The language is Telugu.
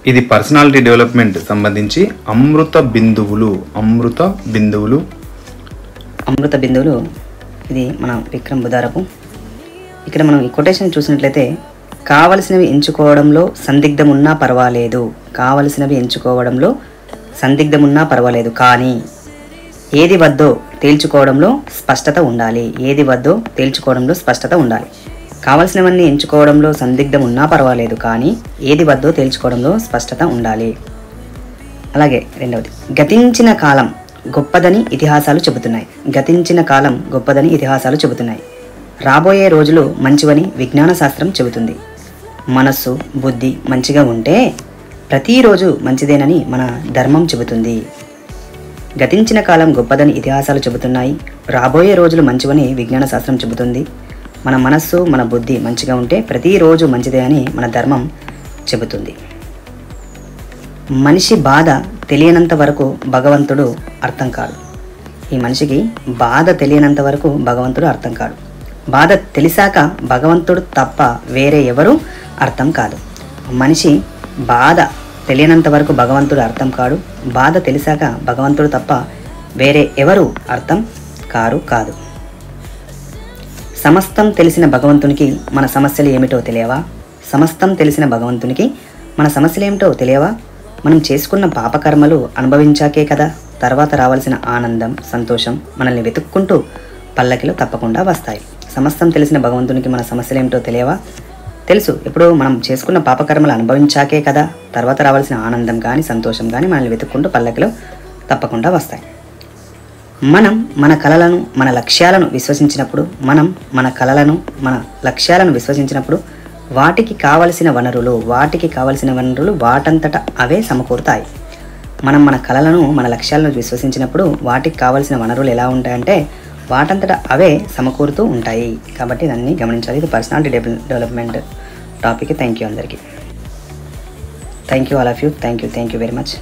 ఇది పర్సనాలిటీ డెవలప్మెంట్ సంబంధించి అమృత బిందువులు. ఇది మన విక్రమ్ బుధారపు. ఇక్కడ మనం ఈ కొటేషన్ చూసినట్లయితే, కావలసినవి ఎంచుకోవడంలో సందిగ్ధమున్నా పర్వాలేదు, కానీ ఏది వద్దో తేల్చుకోవడంలో స్పష్టత ఉండాలి. కావలసినవన్నీ ఎంచుకోవడంలో సందిగ్ధం ఉన్నా పర్వాలేదు, కానీ ఏది వద్దో తేల్చుకోవడంలో స్పష్టత ఉండాలి. అలాగే రెండవది, గతించిన కాలం గొప్పదని ఇతిహాసాలు చెబుతున్నాయి. రాబోయే రోజులు మంచివని విజ్ఞాన శాస్త్రం చెబుతుంది. మనస్సు, బుద్ధి మంచిగా ఉంటే ప్రతిరోజు మంచిదేనని మన ధర్మం చెబుతుంది. గతించిన కాలం గొప్పదని ఇతిహాసాలు చెబుతున్నాయి. రాబోయే రోజులు మంచివని విజ్ఞాన శాస్త్రం చెబుతుంది. మన మనస్సు, మన బుద్ధి మంచిగా ఉంటే ప్రతిరోజు మంచిదే అని మన ధర్మం చెబుతుంది. మనిషి బాధ తెలియనంత వరకు భగవంతుడు అర్థం కాడు. ఈ మనిషికి బాధ తెలియనంత వరకు భగవంతుడు అర్థం కాడు. బాధ తెలిసాక భగవంతుడు తప్ప వేరే ఎవరు అర్థం కాదు. మనిషి బాధ తెలియనంత వరకు భగవంతుడు అర్థం కాడు. బాధ తెలిసాక భగవంతుడు తప్ప వేరే ఎవరు అర్థం కాదు. సమస్తం తెలిసిన భగవంతునికి మన సమస్యలు ఏమిటో తెలియవా? మనం చేసుకున్న పాపకర్మలు అనుభవించాకే కదా తర్వాత రావాల్సిన ఆనందం, సంతోషం మనల్ని వెతుక్కుంటూ పల్లకిలో తప్పకుండా వస్తాయి. సమస్తం తెలిసిన భగవంతునికి మన సమస్యలు ఏమిటో తెలియవా? తెలుసు. ఇప్పుడు మనం చేసుకున్న పాపకర్మలు అనుభవించాకే కదా తర్వాత రావాల్సిన ఆనందం కానీ, సంతోషం కానీ మనల్ని వెతుక్కుంటూ పల్లకిలో తప్పకుండా వస్తాయి. మనం మన కలలను, మన లక్ష్యాలను విశ్వసించినప్పుడు వాటికి కావలసిన వనరులు వాటంతట అవే సమకూరుతాయి. మనం మన కలలను, మన లక్ష్యాలను విశ్వసించినప్పుడు వాటికి కావలసిన వనరులు ఎలా ఉంటాయంటే వాటంతట అవే సమకూరుతూ ఉంటాయి. కాబట్టి దాన్ని గమనించాలి. ఇది personality development topic. Thank you అందరికీ. Thank you all of you. Thank you very much.